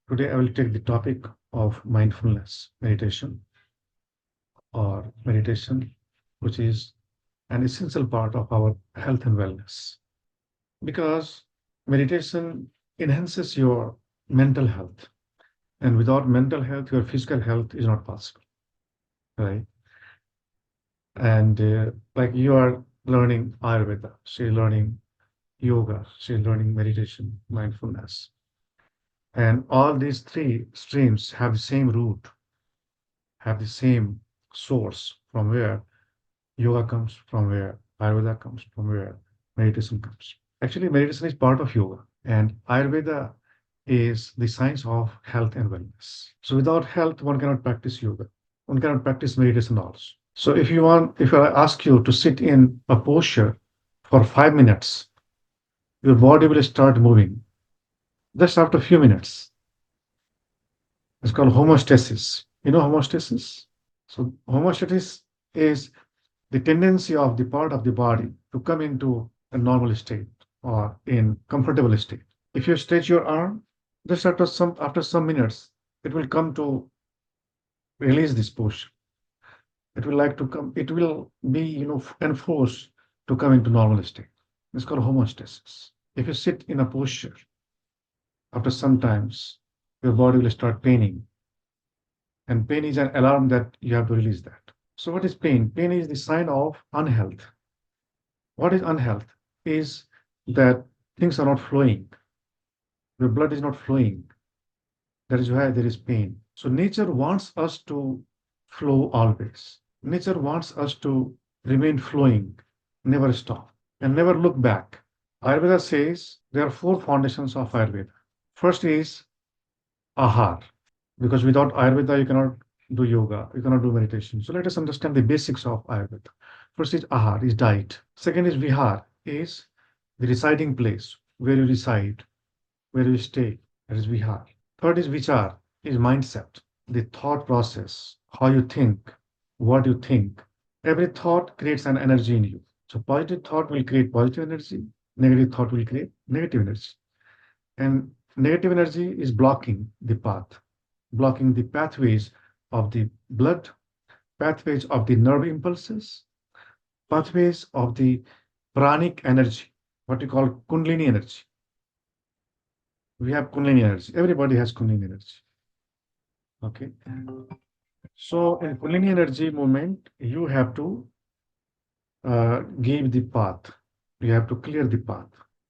Today, I will take the topic of mindfulness meditation or meditation, which is an essential part of our health and wellness. Because meditation enhances your mental health, and without mental health, your physical health is not possible, right? And like you are learning Ayurveda, so you're learning yoga, so you're learning meditation, mindfulness. And all these three streams have the same root, have the same source from where yoga comes, from where Ayurveda comes, from where meditation comes. Actually, meditation is part of yoga, and Ayurveda is the science of health and wellness. So, without health, one cannot practice yoga. One cannot practice meditation also. So, if I ask you to sit in a posture for 5 minutes, your body will start moving. Just after a few minutes, it's called homeostasis. You know homeostasis? So, homeostasis is the tendency of the part of the body to come into a normal state or in comfortable state. If you stretch your arm, just after some minutes, it will come to release this posture. It will like to come. It will be enforced to come into normal state. It's called homeostasis. If you sit in a posture, after some times, your body will start paining, and pain is an alarm that you have to release that. So what is pain? Pain is the sign of unhealth. What is unhealth? Is that things are not flowing. The blood is not flowing. That is why there is pain. So nature wants us to flow always. Nature wants us to remain flowing, never stop, and never look back. Ayurveda says there are four foundations of Ayurveda. First is ahar, because without Ayurveda you cannot do yoga, you cannot do meditation. So let us understand the basics of Ayurveda. First is ahar, is diet. Second is vihar, is the residing place, where you reside, where you stay. That is vihar. Third is vichar, is mindset, the thought process, how you think, what you think. Every thought creates an energy in you. So positive thought will create positive energy, negative thought will create negative energy. And negative energy is blocking the path, blocking the pathways of the blood, pathways of the nerve impulses, pathways of the pranic energy, what we call kundalini energy. We have kundalini energy. Everybody has kundalini energy. Okay. So in kundalini energy movement, you have to give the path. You have to clear the path.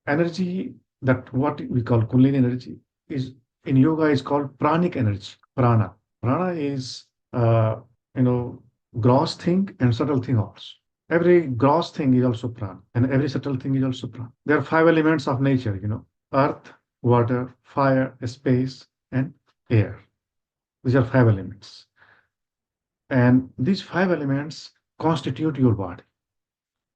Energy, that what we call kundalini energy, is in yoga is called pranic energy. Prana. Prana is you know gross thing and subtle thing also. Every gross thing is also prana, and every subtle thing is also prana. There are five elements of nature, earth, water, fire, space, and air. These are five elements. And these five elements constitute your body.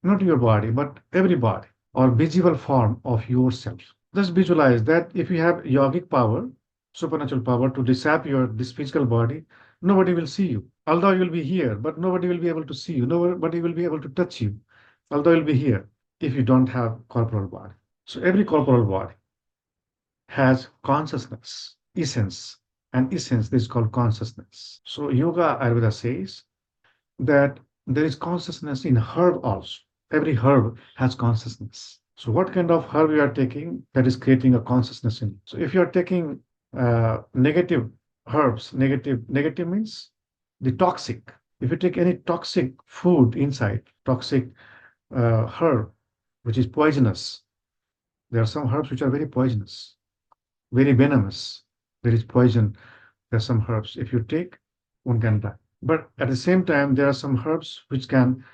Not your body, but every body or visible form of yourself. Just visualize that if you have yogic power, supernatural power to disappear this physical body, nobody will see you. Although you will be here, but nobody will be able to see you. Nobody will be able to touch you. Although you'll be here if you don't have corporal body. So every corporal body has consciousness, essence, and essence is called consciousness. So yoga Ayurveda says that there is consciousness in herb also. Every herb has consciousness. So what kind of herb you are taking that is creating a consciousness in you? So if you are taking negative herbs, negative means the toxic. If you take any toxic food inside, toxic herb, which is poisonous, there are some herbs which are very poisonous, very venomous. There is poison. There are some herbs. If you take, one can die. But at the same time, there are some herbs which can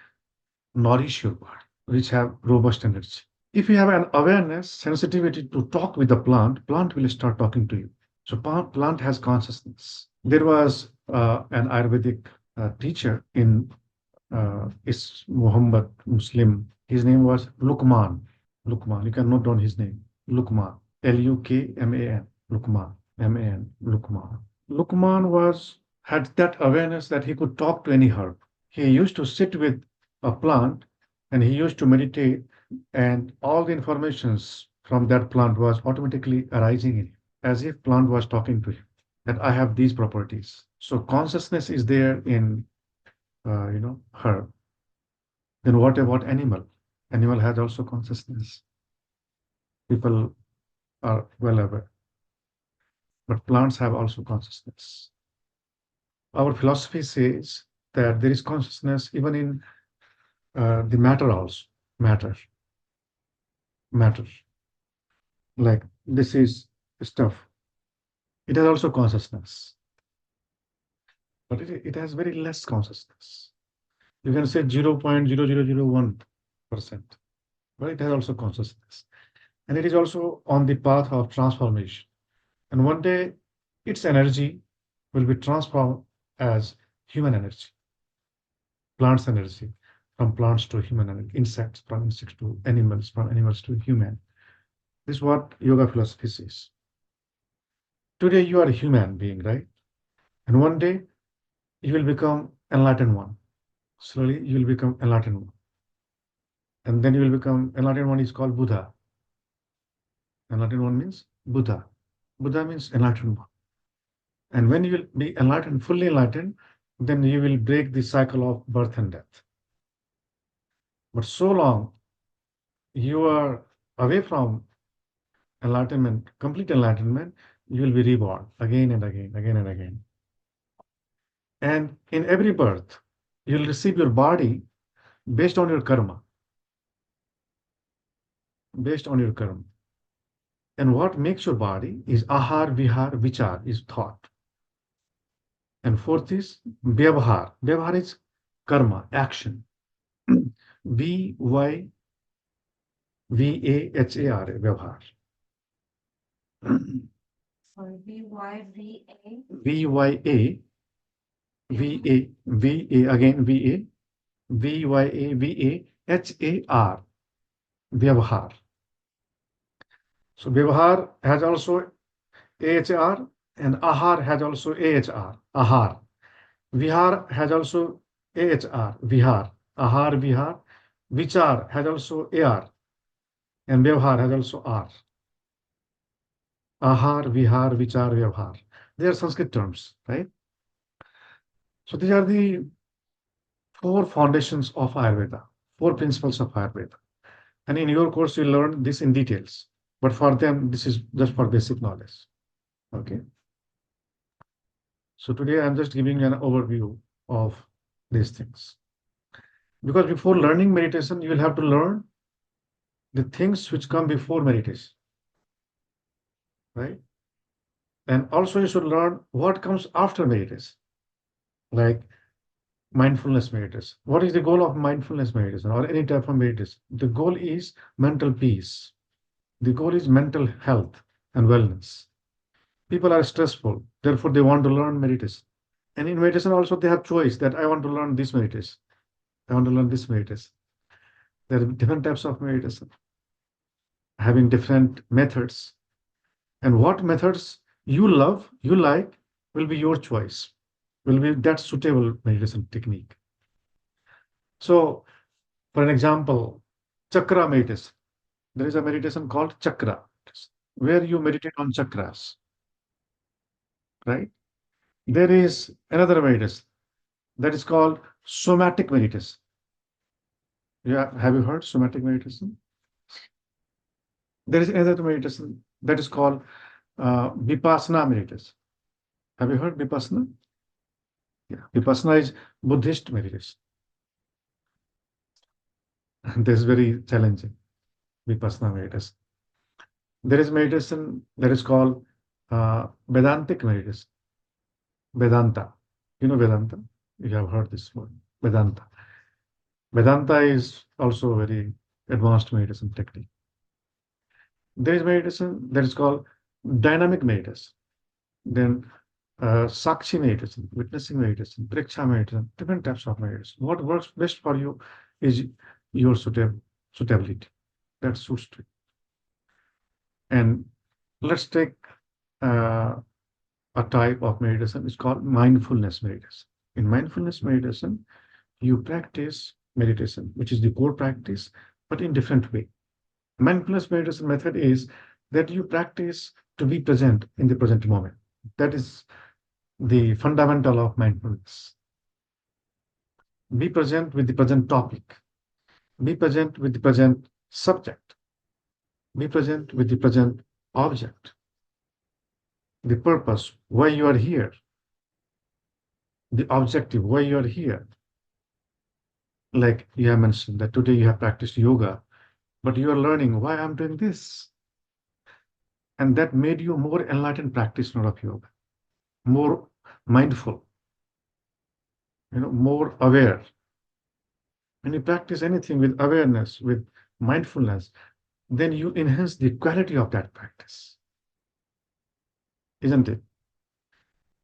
nourish your body, which have robust energy. If you have an awareness, sensitivity to talk with the plant will start talking to you. So plant has consciousness. There was an Ayurvedic teacher in is Muhammad Muslim. His name was Lukman. Lukman. You can note down his name. Lukman. Lukman. Lukman. Man. Lukman. Lukman had that awareness that he could talk to any herb. He used to sit with a plant and he used to meditate, and all the informations from that plant was automatically arising in him. as if plant was talking to him, that I have these properties. So consciousness is there in, her. Then what about animal? Animal has also consciousness. People are well aware, but plants have also consciousness. Our philosophy says that there is consciousness even in the matter also. Matter, matter. Like this is stuff. It has also consciousness, but it has very less consciousness. You can say 0.0001%, but it has also consciousness. And it is also on the path of transformation. And one day its energy will be transformed as human energy, plants energy, from plants to human energy, insects from insects to animals, from animals to human. This is what yoga philosophy says. Today you are a human being, right? And one day you will become enlightened one. Slowly you will become enlightened one. And then you will become enlightened one is called Buddha. Enlightened one means Buddha. Buddha means enlightened one. And when you will be enlightened, fully enlightened, then you will break the cycle of birth and death. But so long you are away from enlightenment, complete enlightenment, you will be reborn again and again, again and again. And in every birth, you'll receive your body based on your karma, based on your karma. And what makes your body is ahar, vihar, vichar, is thought. And fourth is vyavahar. Vyavahar is karma, action. V-Y-V-A-H-A-R, vyavahar. Sorry, V-Y-V-A. V-Y-A, V-A, V-A, again V-A, V-Y-A-V-A-H-A-R, vyavahar. So vyavahar has also A-H-R, and ahar has also A-H-R, ahar. Vihar has also A-H-R, vihar. Ahar, vihar. Vichar has also A-R, and vyavahar has also R. Ahar, vihar, vichar, vyavahar. They are Sanskrit terms, right? So these are the four foundations of Ayurveda, four principles of Ayurveda. And in your course, you learn this in details. But for them, this is just for basic knowledge. Okay. So today I'm just giving you an overview of these things. Because before learning meditation, you will have to learn the things which come before meditation, right? And also you should learn what comes after meditation, like mindfulness meditation. What is the goal of mindfulness meditation or any type of meditation? The goal is mental peace. The goal is mental health and wellness. People are stressful, therefore they want to learn meditation. And in meditation also they have choice that I want to learn this meditation. I want to learn this meditation. There are different types of meditation, having different methods. And what methods you love, you like, will be your choice, will be that suitable meditation technique. So, for an example, chakra meditation. There is a meditation called chakra, where you meditate on chakras, right? There is another meditation that is called somatic meditation. Yeah, have you heard somatic meditation? There is another meditation that is called vipassana meditation. Have you heard vipassana? Yeah, vipassana is Buddhist meditation. This is very challenging, vipassana meditation. There is meditation that is called Vedantic meditation. Vedanta. You know Vedanta? You have heard this word, Vedanta. Vedanta is also a very advanced meditation technique. There is meditation that is called dynamic meditation. Then Sakshi meditation, witnessing meditation, Priksha meditation, different types of meditation. What works best for you is your suitability. That suits to you. And let's take uh, a type of meditation. It's called mindfulness meditation. In mindfulness meditation, you practice meditation, which is the core practice, but in different way. Mindfulness meditation method is that you practice to be present in the present moment. That is the fundamental of mindfulness. Be present with the present topic. Be present with the present subject. Be present with the present object. The purpose, why you are here. The objective, why you are here. Like you have mentioned that today you have practiced yoga, but you are learning why I'm doing this. And that made you more enlightened practitioner of yoga, more mindful, more aware. When you practice anything with awareness, with mindfulness, then you enhance the quality of that practice, isn't it?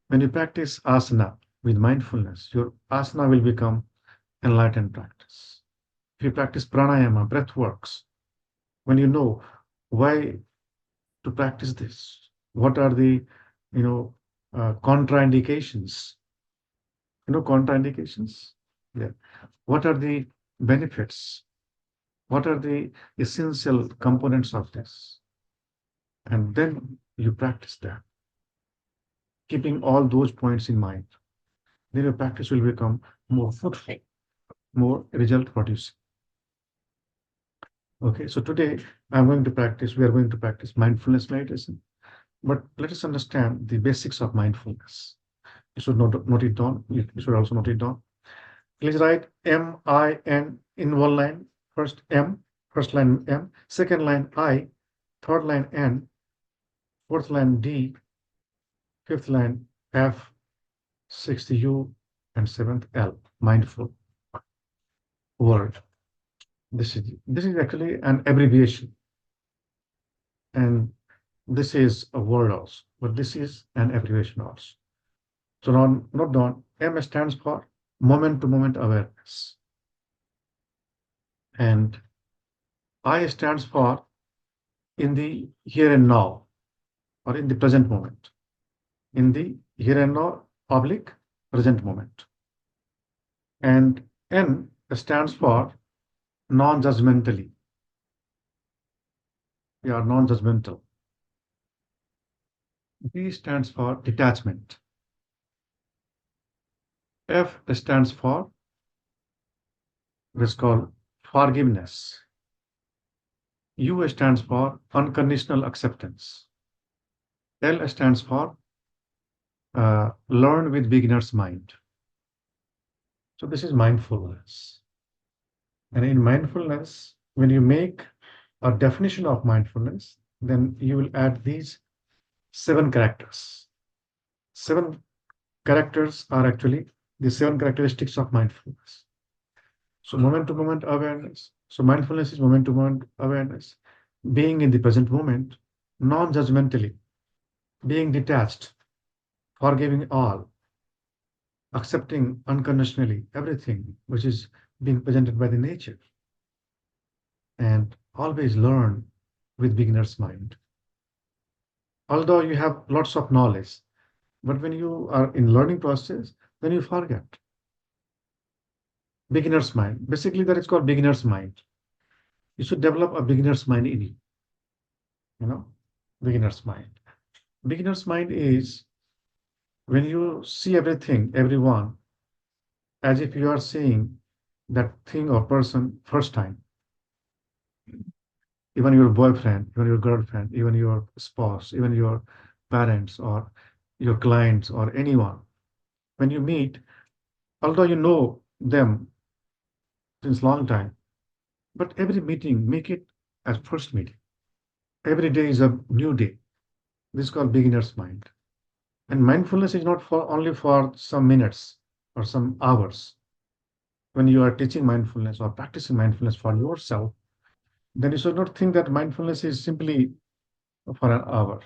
When you practice asana with mindfulness, your asana will become enlightened practice. If you practice pranayama, breath works, when you know why to practice this, what are the, contraindications? Contraindications? Yeah. What are the benefits? What are the essential components of this? And then you practice that, keeping all those points in mind. Then your practice will become more fruitful, more result producing. Okay, so today we are going to practice mindfulness meditation. But let us understand the basics of mindfulness. You should note it down. You should also note it down. Please write M-I-N in one line. First M, first line M, second line I, third line N, fourth line D, fifth line F, sixth U, and seventh L. Mindful word. This is actually an abbreviation, and this is a word also, but this is an abbreviation also. So now, note down. M stands for moment-to-moment awareness, and I stands for in the here and now, or in the present moment. In the here and now, oblique present moment. And N stands for non-judgmentally. We are non-judgmental. D stands for detachment. F stands for this called forgiveness. U stands for unconditional acceptance. L stands for learn with beginner's mind. So this is mindfulness. And in mindfulness, when you make a definition of mindfulness, then you will add these 7 characters. 7 characters are actually the 7 characteristics of mindfulness. So moment to moment awareness. So mindfulness is moment to moment awareness, being in the present moment, non-judgmentally, being detached, forgiving all, accepting unconditionally everything which is being presented by the nature, and always learn with beginner's mind. Although you have lots of knowledge, but when you are in learning process, then you forget. Beginner's mind. Basically, that is called beginner's mind. You should develop a beginner's mind in you. You know, beginner's mind. Beginner's mind is when you see everything, everyone, as if you are seeing that thing or person first time. Even your boyfriend, even your girlfriend, even your spouse, even your parents or your clients or anyone. When you meet, although you know them since long time, but every meeting, make it as first meeting. Every day is a new day. This is called beginner's mind. And mindfulness is not for only for some minutes or some hours. When you are teaching mindfulness or practicing mindfulness for yourself, then you should not think that mindfulness is simply for an hour,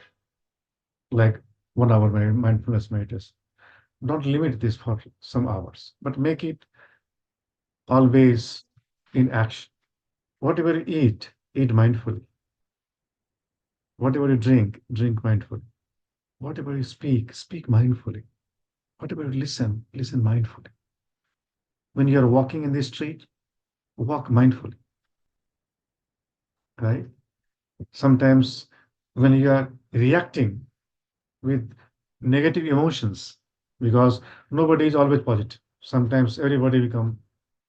like 1 hour mindfulness meditation. Don't limit this for some hours, but make it always in action. Whatever you eat mindfully. Whatever you drink mindfully. Whatever you speak mindfully. Whatever you listen mindfully. When you are walking in the street, walk mindfully, right? Sometimes when you are reacting with negative emotions, because nobody is always positive. Sometimes everybody become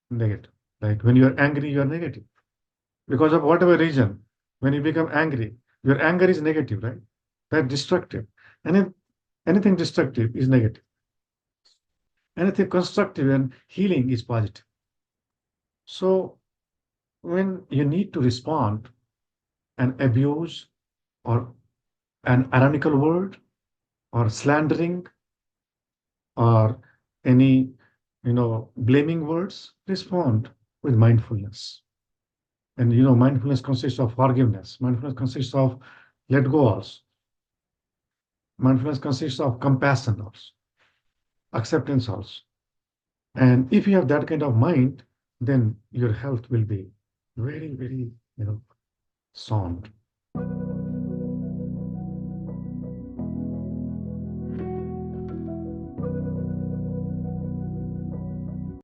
negative. Like when you are angry, you are negative because of whatever reason. When you become angry, your anger is negative, right? That's destructive. And anything destructive is negative. Anything constructive and healing is positive. So when you need to respond an abuse or an ironical word or slandering or any blaming words, respond with mindfulness. And mindfulness consists of forgiveness. Mindfulness consists of let go also. Mindfulness consists of compassion also, acceptance also. And if you have that kind of mind, then your health will be very, very, sound.